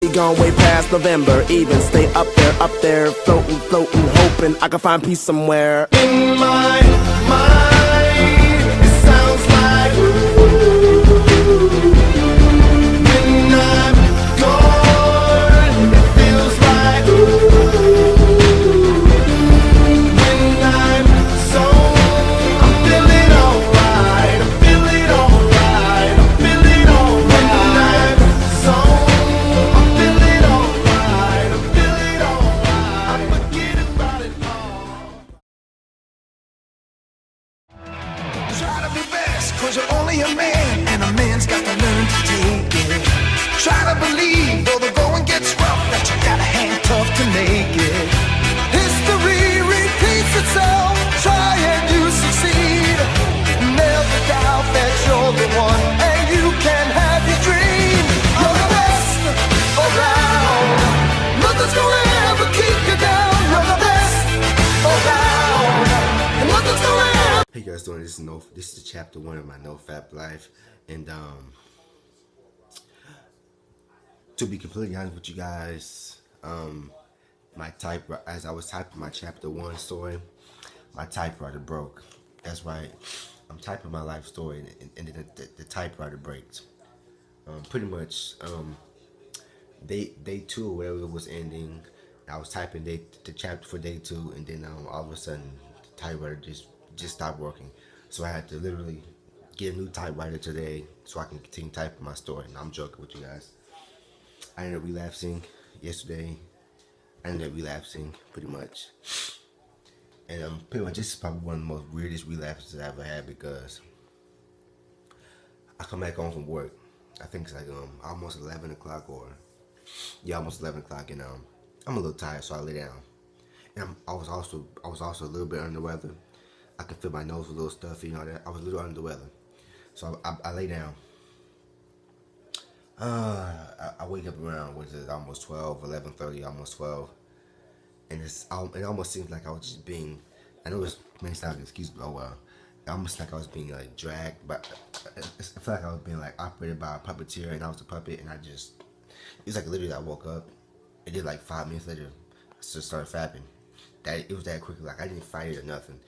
be gone way past November. Even stay up there, floating, hoping I can find peace somewhere. In my mind, it sounds like when I'm gone, it feels like when I'm sold, I'm feeling alright, I'm feeling alright, I'm feeling alright. When I'm sold, I'm feeling alright, I'm feeling alright. I'm forgetting about it all. Try to be best, cause you're only a man, and a man's got to learn to take it. Try to believe, though the going gets rough, that you gotta hang tough to make it. History repeats itself, try and you succeed. Never doubt that you're the one, and you can have your dream. You're the best around, nothing's gonna ever keep you down. You're the best around, and nothing's gonna ever. Hey guys, doing this is chapter 1 of my NoFap life, and to be completely honest with you guys, as I was typing my chapter 1 story, my typewriter broke. That's right, I'm typing my life story, and the typewriter breaks. Pretty much, day 2 or whatever it was ending, I was typing the chapter for day 2, and then all of a sudden the typewriter just stopped working. So I had to literally get a new typewriter today so I can continue typing my story. And I'm joking with you guys. I ended up relapsing yesterday. Pretty much. And pretty much this is probably one of the most weirdest relapses I ever had, because I come back home from work. I think it's like almost 11 o'clock almost 11 o'clock, and I'm a little tired, so I lay down. And I was also a little bit under the weather. I could feel my nose was a little stuffy, you know that. I was a little under the weather. So I lay down. I wake up around, almost 12, 11:30, almost 12. And it almost seems like I was just being, I know this may sound like an excuse, but oh well. It almost like I was being like dragged, but I feel like I was being like operated by a puppeteer, and I was a puppet, and it was like literally I woke up, and then like 5 minutes later, I just started fapping. It was that quickly, like I didn't fight it or nothing.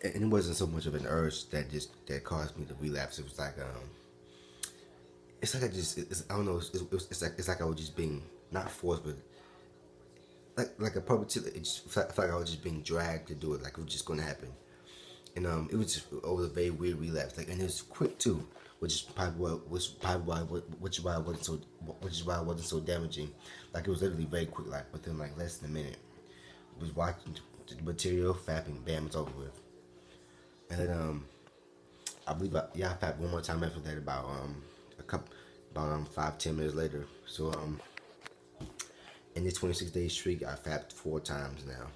And it wasn't so much of an urge that caused me to relapse. It was like it's like I don't know. It's like I was just being not forced, but like a puppeteer. It just felt like I was just being dragged to do it. Like it was just going to happen. And it was a very weird relapse. Like, and it was quick too, which is why it wasn't so damaging. Like it was literally very quick. Like within like less than a minute, I was watching the material, fapping, bam, it's over with. And then I believe I fapped one more time after that, about 5-10 minutes later. So in this 26-day streak, I fapped 4 times now,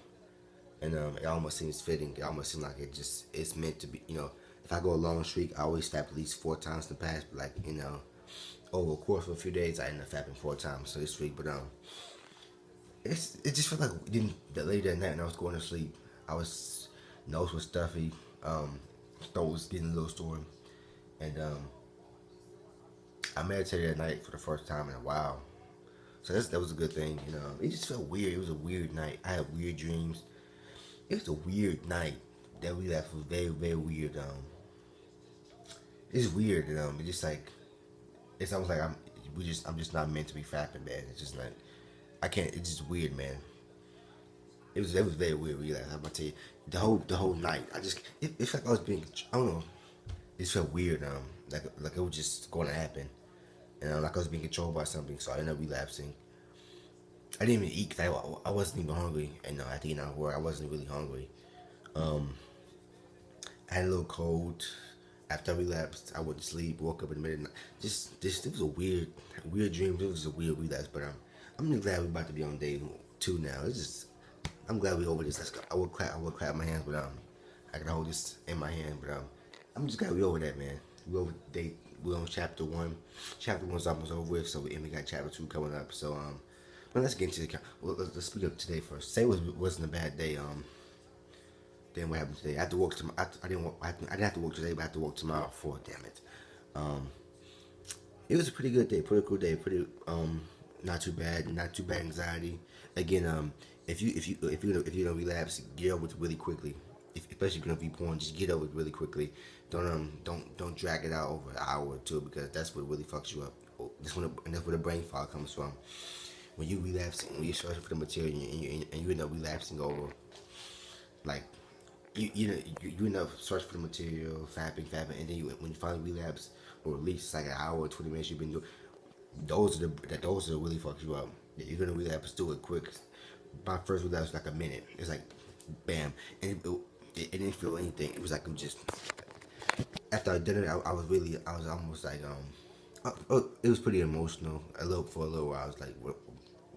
and it almost seems fitting. It almost seems like it's meant to be. You know, if I go a long streak, I always fap at least 4 times in the past. But like, you know, over the course of a few days, I end up fapping 4 times. So this streak, but it just felt like that later that night when I was going to sleep, nose was stuffy. Throat was getting a little sore, and I meditated at night for the first time in a while, so that was a good thing. You know, it just felt weird. It was a weird night. I had weird dreams. It was a weird night. That relapse was very, very weird. It's weird. It's just like, it's almost like I'm just not meant to be fapping, man. It's just like I can't. It's just weird, man. It was very weird relapse. I'm gonna tell you, the whole night. It's like I was being, I don't know. It felt weird. Like it was just going to happen, and like I was being controlled by something. So I ended up relapsing. I didn't even eat because I wasn't even hungry, and at the end of work I wasn't really hungry. I had a little cold. After I relapsed, I went to sleep. Woke up in the middle of the night. It was a weird dream. It was a weird relapse, but I'm really glad we're about to be on day 2 now. I'm glad we over this. Let's go. I would clap my hands, but I can hold this in my hand, but I'm just glad we over that, man. We're on chapter 1. Chapter 1's almost over with, so we got chapter 2 coming up. So but let's get into let's speak up today first. Say it wasn't a bad day. Then what happened today? I had to work tomorrow. I didn't have to work today, but I had to work tomorrow for. Damn it. It was a pretty good day, pretty cool day, pretty Not too bad. Not too bad anxiety. Again, if you don't relapse, get over it really quickly. Especially if you porn, just get over it really quickly. Don't drag it out over an hour or two because that's what really fucks you up. And that's where the brain fog comes from. When you relapse, when you're searching for the material and you end up relapsing over, like you end up searching for the material, fapping, and then when you finally relapse, or at least like an hour or 20 minutes you've been doing, those are really fucks you up. You're gonna relapse, do it quick. My first relapse was like a minute. It's like, bam, and it didn't feel anything. It was like it was just after I did it, I was almost like it was pretty emotional. For a little while, I was like,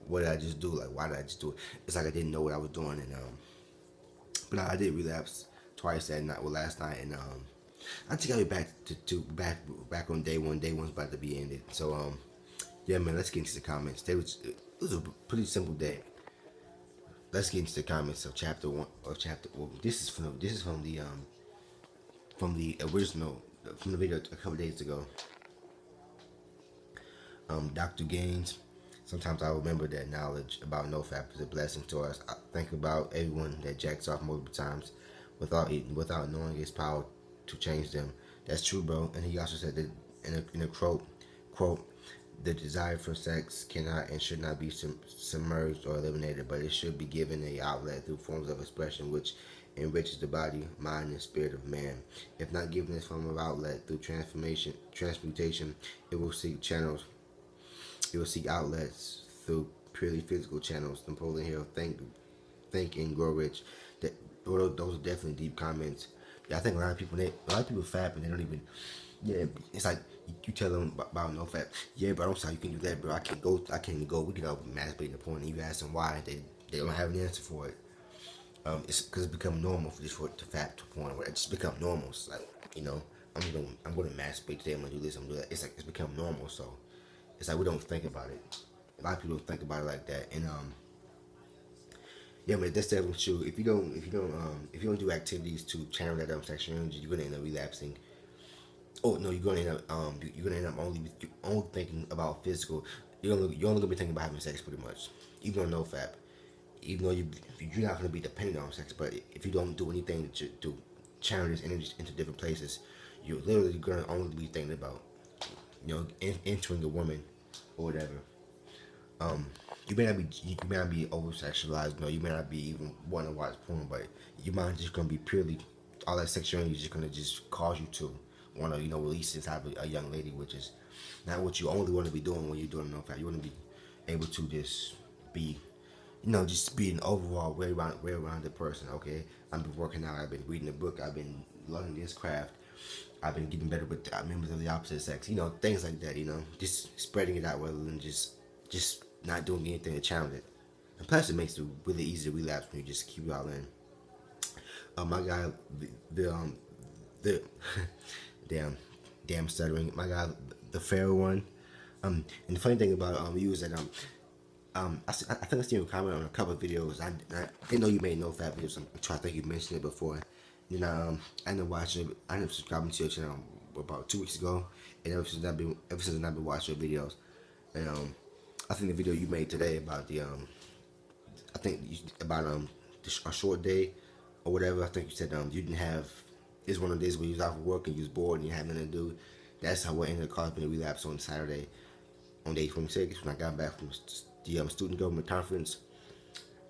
what did I just do? Like, why did I just do it? It's like I didn't know what I was doing, and but I did relapse twice that night. Well, last night, and I think I'll be back to back on day one. Day one's about to be ended, so yeah, man. Let's get into the comments. It was a pretty simple day. Let's get into the comments of chapter one or chapter. Well, this is from the original from the video a couple days ago. Dr. Gaines. Sometimes I remember that knowledge about NoFap is a blessing to us. I think about everyone that jacks off multiple times without knowing its power to change them. That's true, bro. And he also said that in a quote, the desire for sex cannot and should not be submerged or eliminated, but it should be given a outlet through forms of expression which enriches the body, mind, and spirit of man. If not given this form of outlet through transmutation, it will seek channels. It will seek outlets through purely physical channels. Napoleon Hill, think and grow rich. Those are definitely deep comments. Yeah, I think a lot of people fap and they don't even. Yeah, it's like you tell them about NoFap. Yeah, bro, I don't see how you can do that, bro. I can't even go. We can all masturbate the porn. And you ask them why, they don't have an answer for it. It's because it's become normal for to fap to porn. Where it just become normal. It's like, I'm gonna masturbate today. I'm gonna do this. I'm gonna do that. It's like it's become normal. So it's like we don't think about it. A lot of people don't think about it like that. And yeah, man, that's definitely true. If you don't do activities to channel that sexual energy, you're gonna end up relapsing. Oh no, you're gonna end up only thinking about physical. You're only gonna be thinking about having sex pretty much. Even on NoFap, even though you're not gonna be dependent on sex, but if you don't do anything to channel this energy into different places, you're literally gonna only be thinking about entering a woman or whatever. You may not be over sexualized. No, you may not be even want to watch porn, but your mind just gonna be purely all that sexual energy is just gonna just cause you to want to release inside a young lady, which is not what you only want to be doing when you're doing NoFap. You want to be able to just be just be an overall well-rounded person. Okay, I've been working out. I've been reading a book. I've been learning this craft. I've been getting better with members of the opposite sex. Things like that. Just spreading it out rather than just not doing anything to challenge it. And plus, it makes it really easy to relapse when you just keep it all in. My guy, the damn stuttering. My guy, the fair one. And the funny thing about you is that I think I seen you comment on a couple of videos. I didn't know you made NoFap videos. I think you mentioned it before. I ended up watching it. I ended up subscribing to your channel about 2 weeks ago, and ever since I've been watching your videos. And I think the video you made today about a short day or whatever. I think you said you didn't have. It's one of the days where you was out of work and you was bored and you had nothing to do. That's how what ended up causing me to relapse on Saturday, on day 26 when I got back from the student government conference.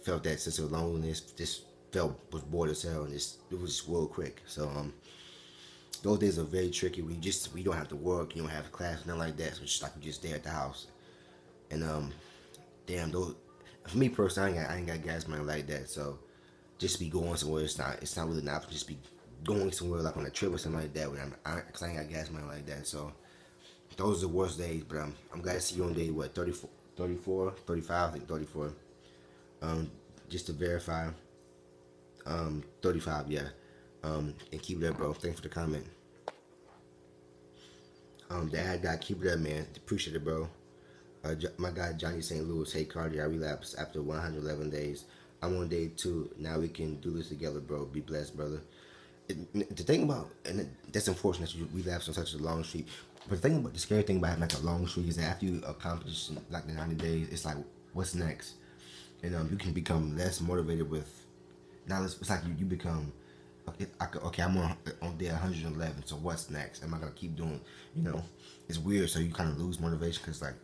Felt that sense of loneliness. Just was bored as hell, and it was just real quick. So those days are very tricky. We don't have to work, you don't have class, nothing like that. So it's just like we're just there at the house. And damn, those for me personally, I ain't got gas money like that. So just be going somewhere, it's not really an option. Just be going somewhere like on a trip or something like that. Cause I ain't got gas money like that. So those are the worst days. But I'm glad to see you on day 34, 35, I think 34. Just to verify. 35, yeah. And keep it up, bro. Thanks for the comment. The ad guy, keep it up, man. Appreciate it, bro. My guy Johnny St. Louis, hey Cardi, I relapsed after 111 days. I'm on day 2. Now we can do this together, bro. Be blessed, brother. The thing about, and that's unfortunate that you relapse on such a long streak. But the scary thing about having like a long streak is that after you accomplish like the 90 days, it's like, what's next? And you can become less motivated with. Now it's like you become. Okay, I'm on day 111. So what's next? Am I gonna keep doing? It's weird. So you kind of lose motivation because like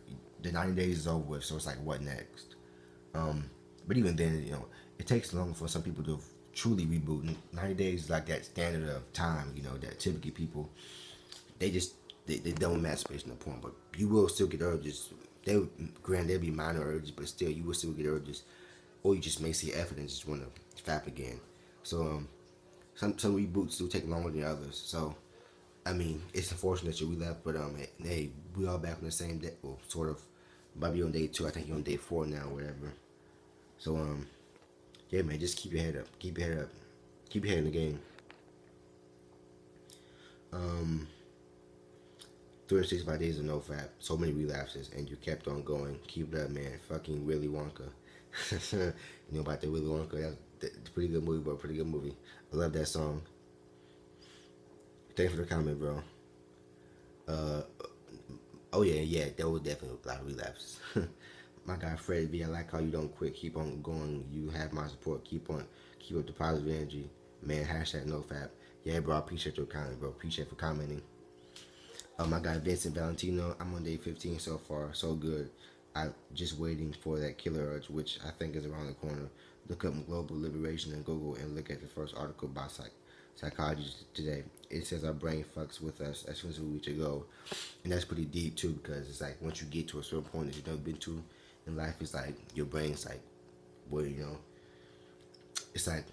the 90 days is over with. So it's like, what next? But even then, it takes long for some people to truly reboot. 90 days is like that standard of time. That typically people they don't masturbation to porn, but you will still get urges. They'll be minor urges, but still you will still get urges, or you just may see effort and just want to fap again. So some reboots do take longer than others. So I mean, it's unfortunate that we left, but hey, we all back on the same day. Well, sort of. Might on day 2. I think you're on day 4 now, or whatever. So yeah, man, just keep your head up. Keep your head up. Keep your head in the game. 365 days of no fap, so many relapses, and you kept on going. Keep it up, man. Fucking Willy Wonka. You know about the Willy Wonka? That's a pretty good movie, bro. Pretty good movie. I love that song. Thanks for the comment, bro. Oh yeah, there was definitely a lot of relapses. My guy Fred V, I like how you don't quit. Keep on going. You have my support. Keep up the positive energy, man. # no fap. Yeah, bro. I appreciate your comment, bro. Appreciate for commenting. My guy Vincent Valentino, I'm on day 15 so far, so good. I'm just waiting for that killer urge, which I think is around the corner. Look up global liberation in Google and look at the first article by Psychology Today. It says our brain fucks with us as soon as we reach a goal. And that's pretty deep too, because it's like once you get to a certain point that you've never been to in life, it's like your brain's like, well, it's like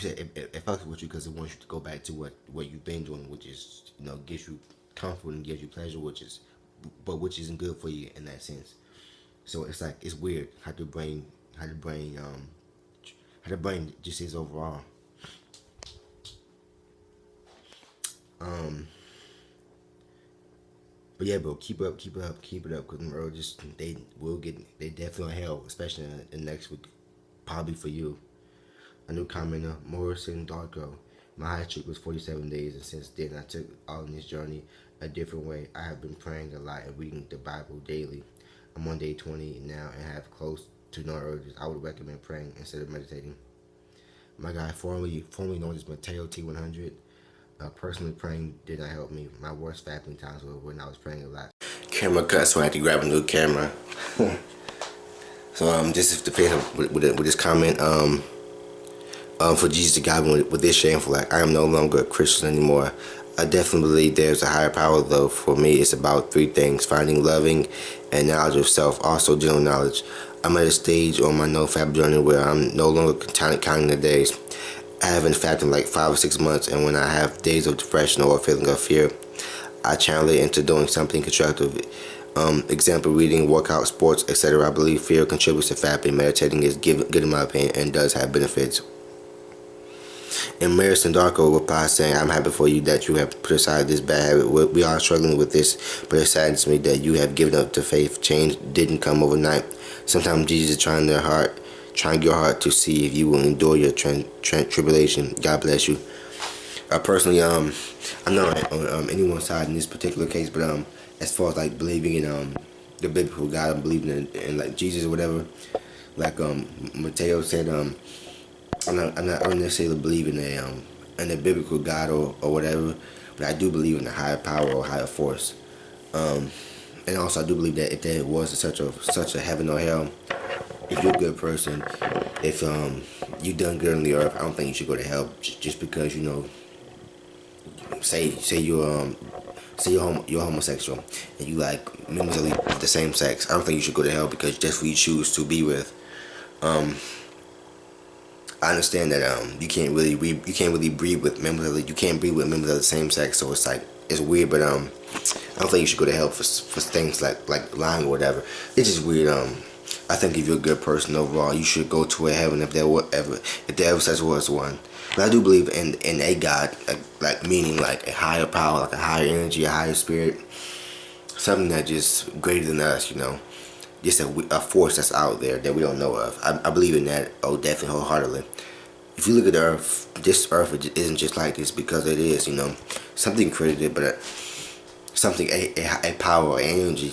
you said, it fucks with you because it wants you to go back to what you've been doing, which is, gives you comfort and gives you pleasure, which isn't good for you in that sense. So it's like, it's weird how the brain just is overall. But yeah, bro, keep it up, because them urges, they definitely hell, especially in the next week, probably for you. A new commenter, Morrison Darko. My high streak was 47 days, and since then I took all in this journey a different way. I have been praying a lot and reading the Bible daily. I'm on day 20 now and have close to no urges. I would recommend praying instead of meditating. My guy, formerly known as Mateo T100, personally praying did not help me. My worst fapping times were when I was praying a lot. Camera cut, so I had to grab a new camera. So just to finish up with this comment, for Jesus to guide me with this shameful act, I am no longer a Christian anymore. I definitely believe there's a higher power, though. For me, it's about 3 things: finding, loving, and knowledge of self. Also, general knowledge. I'm at a stage on my no-fap journey where I'm no longer counting the days. I haven't fapped in like 5 or 6 months, and when I have days of depression or a feeling of fear, I channel it into doing something constructive. Example, reading, workout, sports, etc. I believe fear contributes to fapping. Meditating is good in my opinion and does have benefits. And Morrison Darko replies saying, I'm happy for you that you have put aside this bad habit. We are struggling with this, but it saddens me that you have given up to faith. Change didn't come overnight. Sometimes Jesus is trying your heart to see if you will endure your tribulation. God bless you. Personally, I'm not on anyone's side in this particular case, but as far as like believing in the biblical God, I'm believing in like Jesus or whatever. Like Mateo said, I don't necessarily believe in the biblical God or whatever, but I do believe in a higher power or higher force. And also I do believe that if there was such a heaven or hell, if you're a good person, if you've done good on the earth, I don't think you should go to hell just because say you're homosexual and you like members of the same sex. I don't think you should go to hell because just who you choose to be with. I understand that you can't really breed with members of the same sex, so it's weird. But I don't think you should go to hell for things like lying or whatever. It's just weird. I think if you're a good person overall, you should go to a heaven if there ever such was one. But I do believe in a God, like meaning like a higher power, like a higher energy, a higher spirit, something that's just greater than us, just a force that's out there that we don't know of. I believe in that, definitely wholeheartedly. If you look at the earth, this earth isn't just like this because it is, something created it, but something, a power, or energy,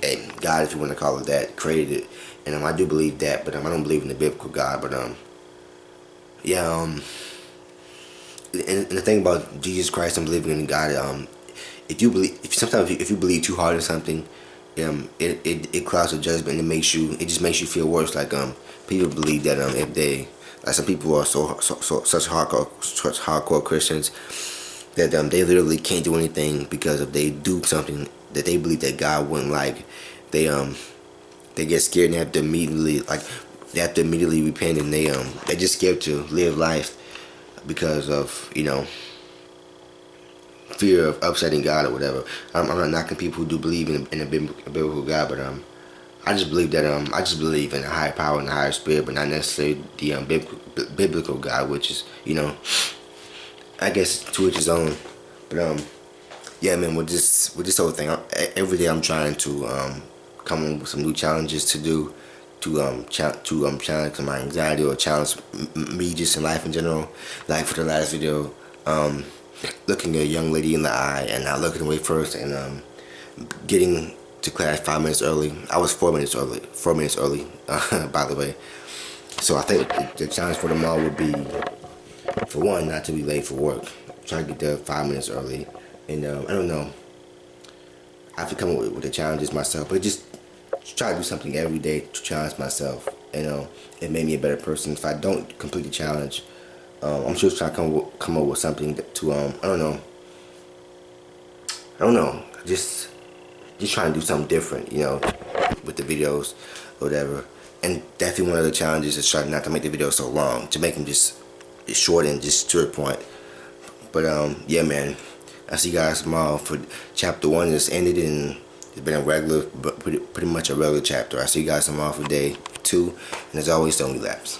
a God, if you want to call it that, created it. And I do believe that, but I don't believe in the biblical God. But yeah, and the thing about Jesus Christ and believing in God, if you believe, if you believe too hard in something, it clouds your judgment, and it just makes you feel worse. Like people believe that if they, like, some people are such hardcore Christians that they literally can't do anything, because if they do something that they believe that God wouldn't like, they get scared, and they have to immediately repent, and they just scared to live life because of, fear of upsetting God or whatever. I'm not knocking people who do believe in a biblical God, but I just believe that I just believe in a higher power and a higher spirit, but not necessarily the biblical God, which is, I guess, to each his own. But yeah, man, with this whole thing, every day I'm trying to come up with some new challenges to do, to challenge my anxiety, or challenge me just in life in general. Like for the last video, looking a young lady in the eye and not looking away first, and getting to class 5 minutes early. I was 4 minutes early. 4 minutes early, by the way. So I think the challenge for tomorrow would be, for one, not to be late for work. Try to get there 5 minutes early, and I don't know. I have to come up with the challenges myself, but just try to do something every day to challenge myself. It made me a better person. If I don't complete the challenge, I'm just trying to come up with something to I don't know, just trying to do something different, with the videos or whatever. And definitely one of the challenges is trying not to make the video so long, to make them just short and just to the point. But yeah, man, I'll see you guys tomorrow for chapter 1. It's ended, and it's been a regular, but pretty much a regular chapter. I'll see you guys tomorrow for day 2, and as always, don't relapse.